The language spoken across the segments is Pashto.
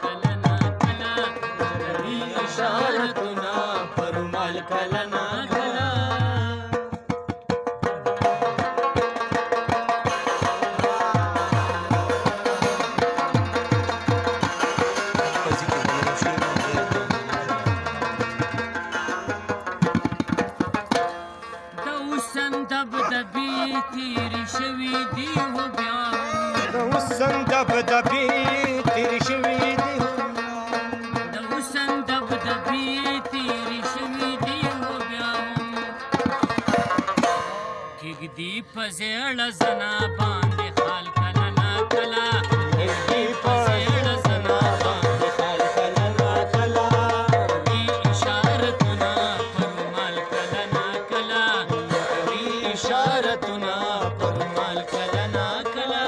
کله نا کله کوي اشارتونه پر مال کله نا کله تیری شوی دی هو بیا د حسن دبدبې تیری شوی دی د حسن دبدبې تیری شوی دی هو بیا کېږدي په زړه زنا باندې خال کله نا کله کېږدي په زړه زنا باندې خال کله نا کله کوي اشارتونه پر مال کله نا کله کوي اشارتونه پر مال کله نا کله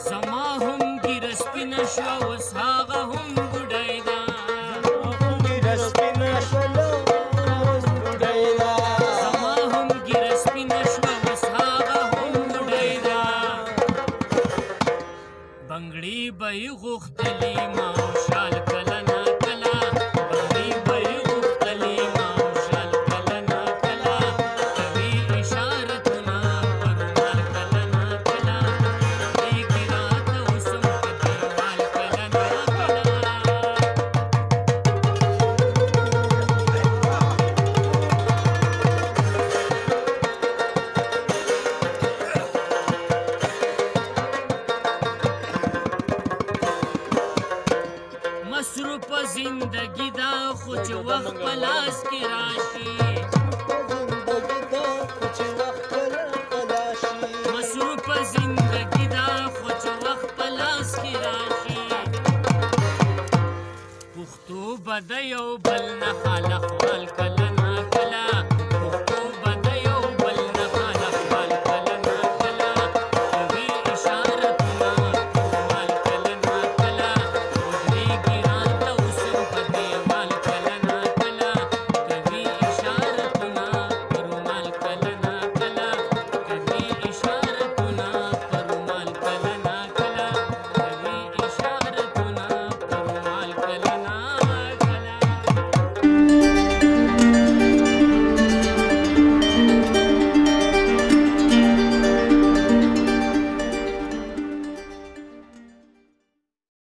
زما هم ګیره سپینه شوه اوس هغه هم بوډۍ ده ګیره سپینه شوله اوس بوډۍ ده زما هم ګیره سپینه شوه اوس هغه هم بوډۍ ده بنګړي به یې غوښتلي ما او شال کله نا کله بنګړي به یې غوښتلي ما او شال کله نا کله کوي اشارتونه پر مال کله نا کله کېږي راته اوس هم په دیوال کله نا کله مصروفه زندګي ده خو چې وخت په لاس کې راشي مصروفه زندګي ده خو چې وخت په لاس کې راشي پښتو به د یو بل نه خاله